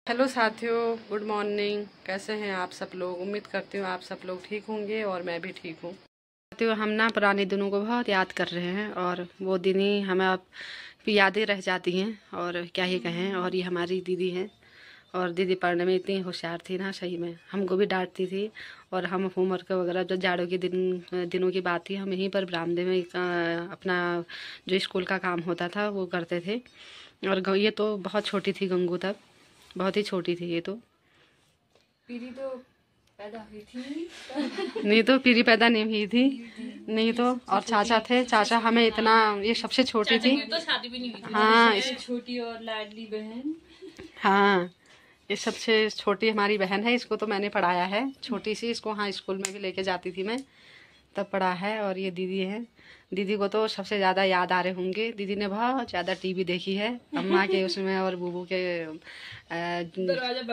Hello साथियों, good morning. कैसे हैं आप सब लोग? उम्मीद करती हूँ आप सब लोग ठीक होंगे और मैं भी ठीक हूँ। साथियों, हम ना पुराने दिनों को बहुत याद कर रहे हैं और वो दिन ही हमें अब यादें रह जाती हैं और क्या ही कहें। और ये हमारी दीदी हैं और दीदी पढ़ने में इतनी होशियार थी ना, सही में हमको भी डांटती थी। और हम होमवर्क वगैरह जो जाड़ों के दिनों की बात थी, हम यहीं पर बरामदे में अपना जो स्कूल का काम होता था वो करते थे। और ये तो बहुत छोटी थी गंगू, तब बहुत ही छोटी थी ये तो। पीरी तो पैदा हुई थी नहीं तो पीरी पैदा नहीं हुई थी, नहीं तो। और चाचा थे, चाचा हमें इतना, ये सबसे छोटी थी तो शादी भी नहीं हुई थी। हाँ छोटी और लाडली बहन। हाँ, ये सबसे छोटी हमारी बहन है। इसको तो मैंने पढ़ाया है, छोटी सी इसको। हाँ, स्कूल में भी लेके जाती थी मैं, तब पढ़ा है। और ये दीदी है, दीदी को तो सबसे ज़्यादा याद आ रहे होंगे। दीदी ने बहुत ज़्यादा टीवी देखी है अम्मा के उसमें और बूबू के दरवाजे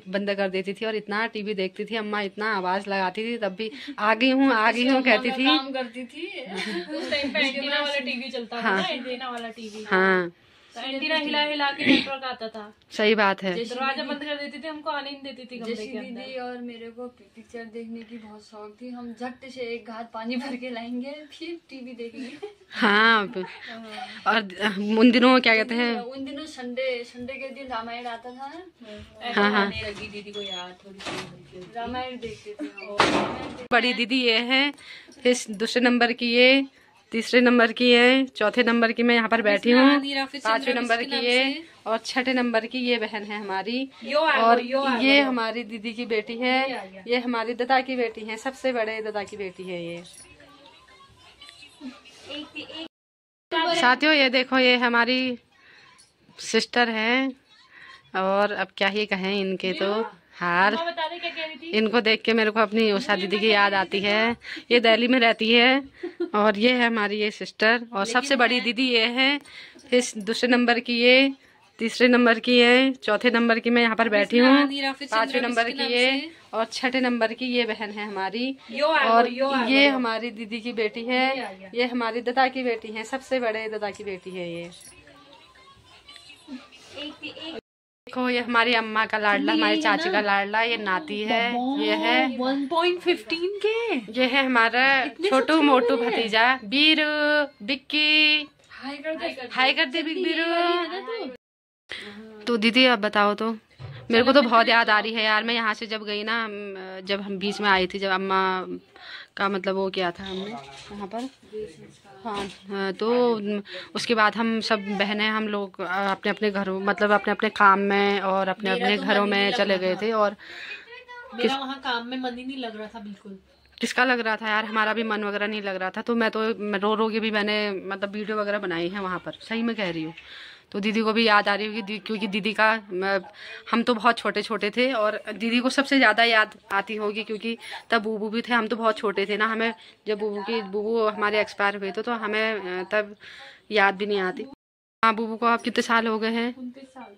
बंद कर देती थी और इतना टीवी देखती थी अम्मा, इतना आवाज़ लगाती थी, तब भी आ गई हूँ कहती थी। काम करती थी उस टाइम पे एंटीना वाला टीवी चलता था ना, एंटीना वाला टीवी। हाँ, तो एंटीना हिला हिला के नेटवर्क आता था। सही बात है। दरवाजा बंद कर देती थी, हमको आने नहीं देती थी कमरे के अंदर। दीदी और मेरे को पिक्चर देखने की बहुत शौक थी। हम झट से एक घाट पानी भर के लाएंगे, फिर टीवी देखेंगे। हाँ, और उन दिनों क्या कहते हैं, उन दिनों संडे के दिन रामायण आता था। हाँ हाँ, लगी दीदी को याद थोड़ी रामायण देखते थे। बड़ी दीदी ये है, फिर दूसरे नंबर की ये, तीसरे नंबर की है, चौथे नंबर की मैं यहाँ पर बैठी हूँ, पांचवें नंबर की ये, और छठे नंबर की ये बहन है हमारी। और ये हमारी दीदी की बेटी है, ये हमारी दादा की बेटी है, सबसे बड़े दादा की बेटी है ये। साथियों, ये देखो, ये हमारी सिस्टर है। और अब क्या ही कहें इनके तो हाल। इनको देख के मेरे को अपनी उषा दीदी की याद आती है। ये दिल्ली में रहती है और ये है हमारी ये सिस्टर। और सबसे बड़ी दीदी ये है, फिर दूसरे नंबर की ये, तीसरे नंबर की है, चौथे नंबर की मैं यहाँ पर बैठी हूँ, पांचवें नंबर की ये, और छठे नंबर की ये बहन है हमारी। और ये हमारी दीदी की बेटी है, ये हमारी दादा की बेटी है, सबसे बड़े दादा की बेटी है ये। देखो, ये हमारी अम्मा का लाडला, हमारी चाची का लाडला, ये नाती है। ये है 1.15 के। ये है हमारा छोटू मोटू भतीजा बीरू, बिक्की। हाय कर दे बीरू। तो दीदी अब बताओ तो, मेरे को तो बहुत याद आ रही है यार। मैं यहाँ से जब गई ना, जब हम बीच में आई थी, जब अम्मा का मतलब वो किया था हमने वहाँ पर, हाँ, तो उसके बाद हम सब बहनें, हम लोग अपने अपने घरों, मतलब अपने अपने काम में और अपने अपने घरों में चले गए थे। और मेरा वहाँ काम में मन ही नहीं लग रहा था बिल्कुल। किसका लग रहा था यार? हमारा भी मन वगैरह नहीं लग रहा था। तो मैं तो रो रो के भी मैंने मतलब वीडियो वगैरह बनाई है वहाँ पर, सही में कह रही हूँ। तो दीदी को भी याद आ रही होगी, क्योंकि दीदी का, हम तो बहुत छोटे छोटे थे और दीदी को सबसे ज़्यादा याद आती होगी, क्योंकि तब बूबू भी थे, हम तो बहुत छोटे थे ना। हमें जब बूबू हमारे एक्सपायर हुए थे तो हमें तब याद भी नहीं आती। हाँ, बूबू को अब कितने साल हो गए हैं?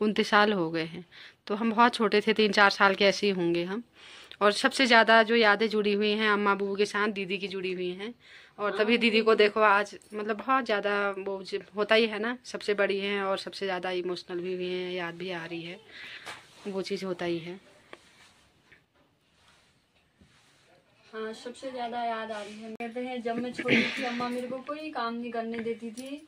29 साल हो गए हैं। तो हम बहुत छोटे थे, 3-4 साल के ऐसे ही होंगे हम। और सबसे ज़्यादा जो यादें जुड़ी हुई हैं अम्मा बूबू के साथ, दीदी की जुड़ी हुई हैं। और तभी दीदी को देखो आज, मतलब बहुत ज़्यादा वो होता ही है ना, सबसे बड़ी हैं और सबसे ज़्यादा इमोशनल भी हुई हैं, याद भी आ रही है, वो चीज़ होता ही है। हाँ, सबसे ज्यादा याद आ रही है। कहते हैं जब मैं छोटी थी, अम्मा मेरे को कोई काम नहीं करने देती थी।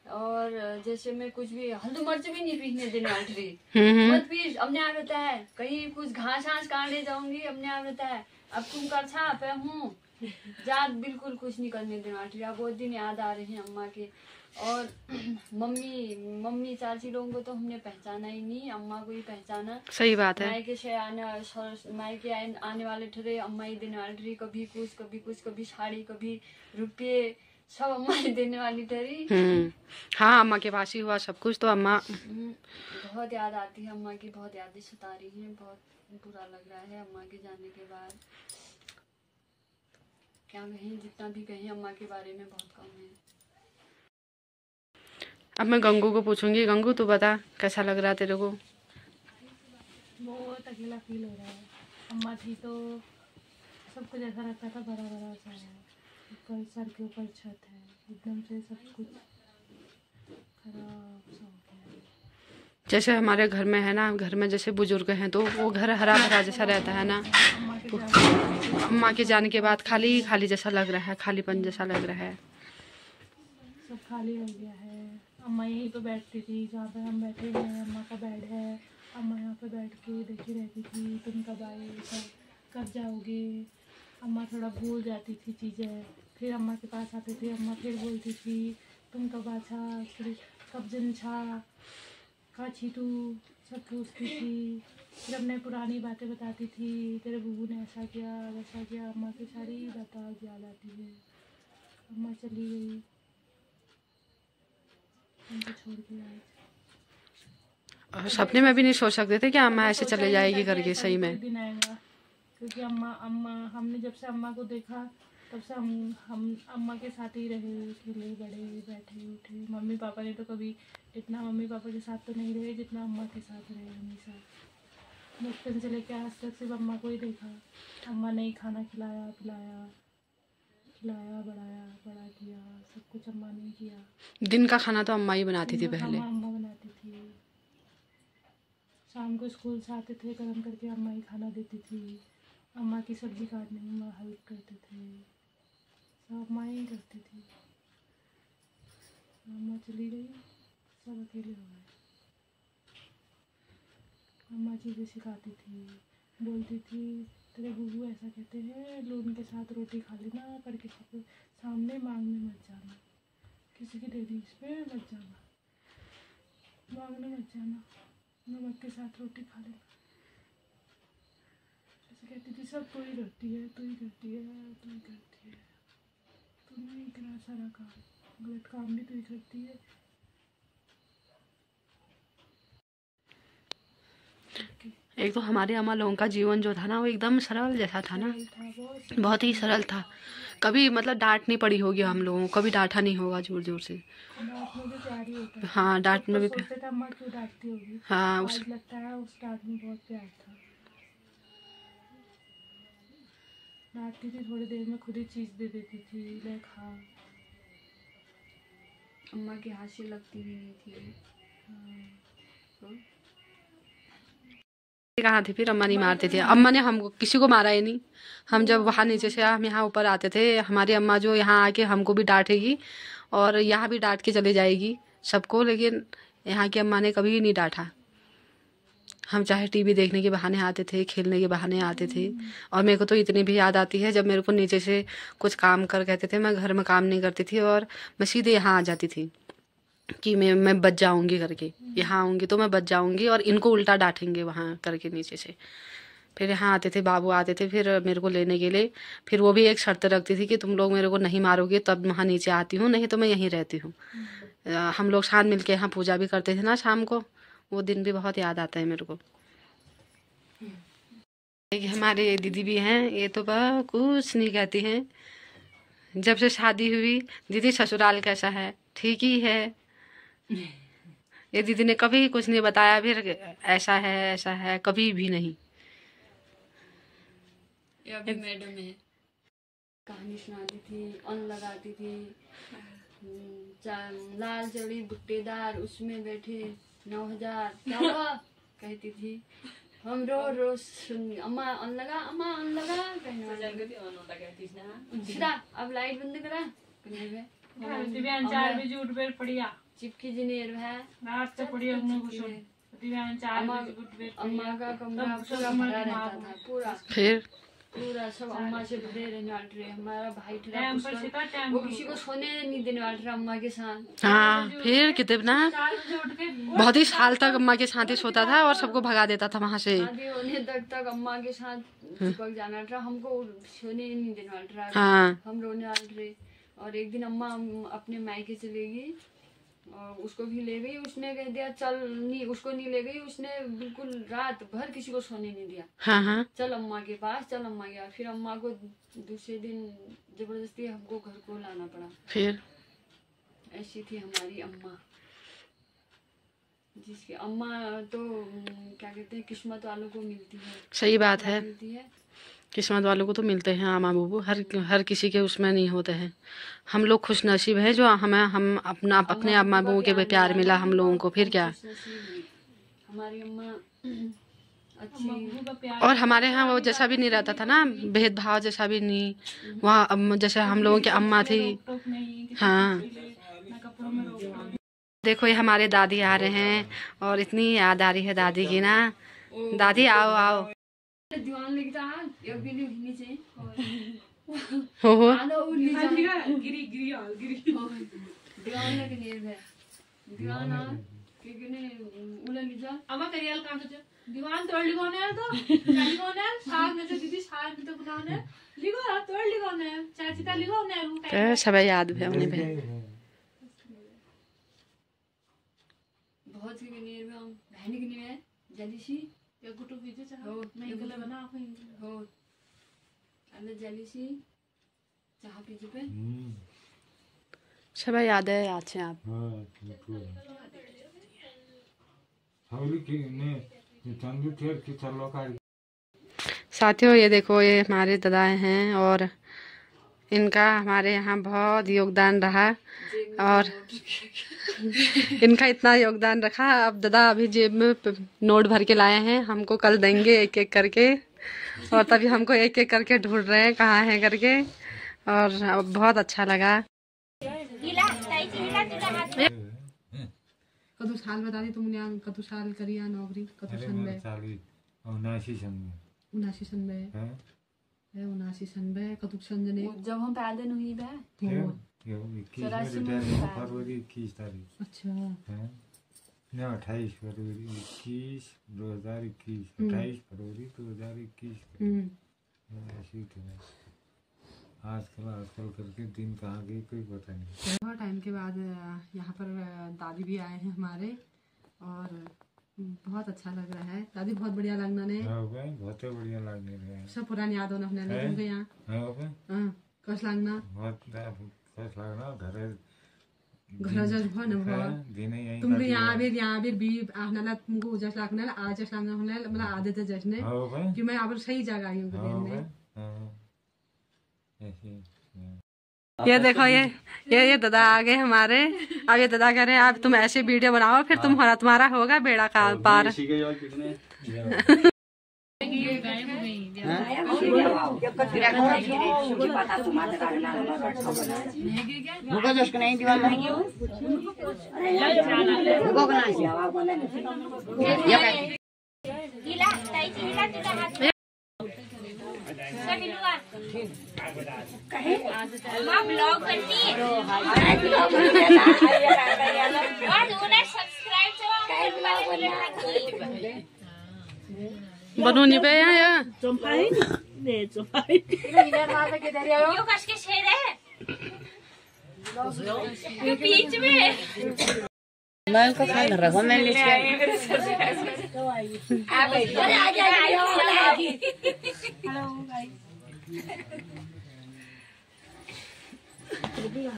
और जैसे मैं कुछ भी हल्दी मिर्च भी नहीं पीसने देने वाली थी। मत पीस, अपने आप रहता है। कहीं कुछ घास काटने जाऊंगी, अपने आप रहता है, अब तुम कर छा पे हूँ जात, बिल्कुल कुछ नहीं करने देने वाली। अब बहुत दिन याद आ रहे हैं अम्मा के। और मम्मी चाची लोगों को तो हमने पहचाना ही नहीं, अम्मा को ही पहचाना। सही बात है। मायके से आने वाले ठहरे, अम्मा ही देने वाली ठहरी। कभी कुछ, कभी साड़ी, कभी रुपये, सब अम्मा ही देने वाली ठहरी। हाँ, अम्मा के पास ही हुआ सब कुछ, तो अम्मा बहुत याद आती है अम्मा की, बहुत यादें सता रही हैं। बहुत बुरा लग रहा है अम्मा के जाने के बाद। क्या कहें, जितना भी कहें अम्मा के बारे में बहुत कम है। अब मैं गंगू को पूछूंगी। गंगू, तू बता, कैसा लग रहा है तेरे को? बहुत अकेला फील हो रहा है। अम्मा थी तो सब कुछ ऐसा लगता था बड़ा बड़ा सा है, ऊपर सर के ऊपर छत है, एकदम से सब कुछ खराब सा हो गया। जैसे हमारे घर में है ना, घर में जैसे बुजुर्ग हैं तो वो घर हरा भरा जैसा रहता है ना। अम्मा के जाने के बाद खाली खाली जैसा लग रहा है, खालीपन जैसा लग रहा है। सब खाली हो गया है। अम्मा यहीं पे बैठती थी जहाँ पे हम बैठे हैं, अम्मा का बेड है। अम्मा यहाँ पे बैठ के देखी रहती थी तुम कब आए, कब जाओगे। अम्मा थोड़ा भूल जाती थी चीज़ें, फिर अम्मा के पास आते थे। अम्मा फिर बोलती थी तुम कब आछा, फिर कब जन छा, कहाँ छी तू, सब पूछती थी। फिर अपने पुरानी बातें बताती थी, तेरे बूबू ने ऐसा किया वैसा किया। अम्मा की सारी बातें याद आती है। अम्मा चली गई, उनको छोड़ के आई। और सपने में भी नहीं सोच सकते थे कि अम्मा ऐसे चले जाएगी करके, सही में। दिन आएगा, क्योंकि अम्मा हमने जब से अम्मा को देखा तब से हम अम्मा के साथ ही रहे, खेले बड़े, बैठे उठे। मम्मी पापा ने तो कभी इतना मम्मी पापा के साथ तो नहीं रहे जितना अम्मा के साथ रहे हमेशा। बचपन से लेकर आज तक सिर्फ अम्मा को ही देखा। अम्मा ने ही खाना खिलाया पिलाया, खिलाया बढ़ाया, बड़ा किया, सब कुछ अम्मा ने किया। दिन का खाना तो अम्मा ही बनाती थी पहले। अम्मा बनाती थी। शाम को स्कूल से आते थे, गरम करके अम्मा ही खाना देती थी। अम्मा की सब्जी काटने में अम्मा हेल्प करते थे, सब अम्मा ही करती थी। अम्मा चली गई, सब अकेले हो गए। अम्मा चीज़ें सिखाती थी, बोलती थी तेरे बूबू ऐसा कहते हैं, लून के साथ रोटी खा लेना, पर किसी के सामने मांगने मत जाना, किसी की डेडीज पे मत जाना, मांगने मत जाना, नमक के साथ रोटी खा लेना। ऐसे कहती थी, सब तू ही करती है, तू ही करती है, तू ही करती है, तूने इतना सारा काम, गलत काम भी तू ही करती है। एक तो हमारे अम्मा लोगों का जीवन जो था ना, वो एकदम सरल जैसा था ना, बहुत ही सरल था। कभी मतलब डांट नहीं पड़ी होगी हम लोगों को, कभी डांटा नहीं होगा जोर जोर से। डांट में भी प्यार ही होता है। हाँ, डांट में भी सोचते थे अम्मा क्यों डांटती होगी। हाँ, आज लगता है उस डांट में बहुत प्यार था। डांटती थी, थोड़ी देर में खुद ही चीज दे देती थी, ले खा। अम्मा के हाथ से लगती भी नहीं थी। कहाँ थी फिर, अम्मा नहीं मारती थी। अम्मा ने हमको किसी को मारा ही नहीं। हम जब वहाँ नीचे से हम यहाँ ऊपर आते थे, हमारी अम्मा जो यहाँ आके हमको भी डांटेगी और यहाँ भी डांट के चले जाएगी सबको, लेकिन यहाँ की अम्मा ने कभी नहीं डांटा। हम चाहे टीवी देखने के बहाने आते थे, खेलने के बहाने आते थे। और मेरे को तो इतनी भी याद आती है जब मेरे को नीचे से कुछ काम कर कहते थे, मैं घर में काम नहीं करती थी और मैं सीधे यहाँ आ जाती थी कि मैं बच जाऊंगी करके। यहाँ आऊँगी तो मैं बच जाऊंगी और इनको उल्टा डांटेंगे वहाँ करके नीचे से। फिर यहाँ आते थे, बाबू आते थे फिर मेरे को लेने के लिए। फिर वो भी एक शर्त रखती थी कि तुम लोग मेरे को नहीं मारोगे तब वहाँ नीचे आती हूँ, नहीं तो मैं यहीं रहती हूँ। हम लोग साथ मिलके यहाँ पूजा भी करते थे ना शाम को, वो दिन भी बहुत याद आता है मेरे को। हमारे दीदी भी हैं, ये तो कुछ नहीं कहती हैं। जब से शादी हुई, दीदी ससुराल कैसा है, ठीक ही है। ये दीदी ने कभी कुछ नहीं बताया फिर ऐसा है, कभी भी नहीं। ये अभी मैडम है, कहानी सुनाती थी, अन्न लगाती थी, लाल जड़ी बुट्टेदार उसमें बैठे 9000 क्या हुआ कहती थी। हम रोज सुन अम्मा अन्न लगा, अम्मा अन्न लगा कहने वाली। अब लाइट बंद करा चिपकी जिनेर है अम्मा का कमरा पूरा भरा रहता था, पूरा सब अम्मा से भरे रहने वाले रहे। हमारा भाई ठहरा, वो किसी को सोने नहीं देने वाले रहा अम्मा के साथ। हाँ, फिर कितना बहुत ही साल तक अम्मा के साथ ही सोता था और सबको भगा देता था वहाँ से। शादी होने तक अम्मा के साथ चिपक जाना था, हमको सोने नहीं देने वाले रहा। हाँ, हम रोने वाले रहे। और एक दिन अम्मा अपने मायके चले गई और उसको भी ले गई। उसने कह दिया चल, नहीं उसको नहीं ले गई, उसने बिल्कुल रात भर किसी को सोने नहीं दिया। हाँ, चल अम्मा के पास, चल अम्मा के पास। फिर अम्मा को दूसरे दिन जबरदस्ती हमको घर को लाना पड़ा। फिर ऐसी थी हमारी अम्मा, जिसकी अम्मा तो क्या कहते हैं किस्मत वालों को मिलती है। सही बात है, मिलती है, किस्मत वालों को तो मिलते हैं अम्मा बाबू, हर किसी के उसमें नहीं होते हैं। हम लोग खुश नसीब हैं जो हम अपने अम्मा बाबू के प्यार मिला हम लोगों को। फिर क्या, हमारी अम्मा अच्छी। और हमारे यहाँ वो जैसा भी नहीं रहता था ना, भेदभाव जैसा भी नहीं। वहाँ जैसे हम लोगों की अम्मा थी। हाँ देखो, ये हमारे दादी आ रहे हैं और इतनी याद आ रही है दादी की ना। दादी आओ आओ। दीवान लिखता है एक भी नीचे हो आधा और नीचे गिरी दीवान लगे नहीं है दीवान आ क्योंकि ने उले नीचे अम्मा करियल काम तो दीवान तोड़ लिगोने है तो लिगोने साग में तो दीदी साग में तो बनाने लिगो तोड़ लिगोने चाची का लिगोने तो सब याद है उन्हें भी। बहुत सी गिनीर में हम बहनी गिनी में जलीसी या गुटू वीडियो चाह हो मैं गले बना हो अंदर जलीसी चाह पीछे पे सब याद है याद से आप। साथियों ये देखो, ये हमारे दादाएं हैं और इनका हमारे यहाँ बहुत योगदान रहा और इनका इतना योगदान रखा। अब दादा अभी जेब में नोट भर के लाए हैं, हमको कल देंगे एक एक करके। और तभी हमको एक एक करके ढूंढ रहे हैं कहाँ है करके। और बहुत अच्छा लगा। कदू साल बता दी तुमने, कदू साल करी नौकरी कदू सन में 79 सन में है 79 सन में कदू सन ने जब हम पैदा नहीं हुए फरवरी 21 तारीख। अच्छा है ना 28 फरवरी 21 2021 28 फरवरी 2021 ऐसी थी। आजकल करके दिन कहाँ गई कोई पता नहीं। बहुत टाइम के बाद यहाँ पर दादी भी आए हैं हमारे और बहुत अच्छा लग रहा है। दादी बहुत बढ़िया लगना ने बहुत बढ़िया लगने रहे सब पुरानी याद होना अपने तुमके यहाँ कस लगना बहुत कस लगना घर जज भ न भ तुमके यहाँ भी आना तुमको जस लगना आज जस लगना होना मतलब आदत है जसने कि मैं अब सही जगह आई हूँ। ये देखो, ये दादा आ गए हमारे। अब ये दादा कह रहे हैं अब तुम ऐसे वीडियो बनाओ फिर तुम्हारा होगा बेड़ा का पार। ब्लॉग बनती बनू नहीं पे यहाँ कश के शेर है बीच में मैं उनको खा रहा मैं हेलो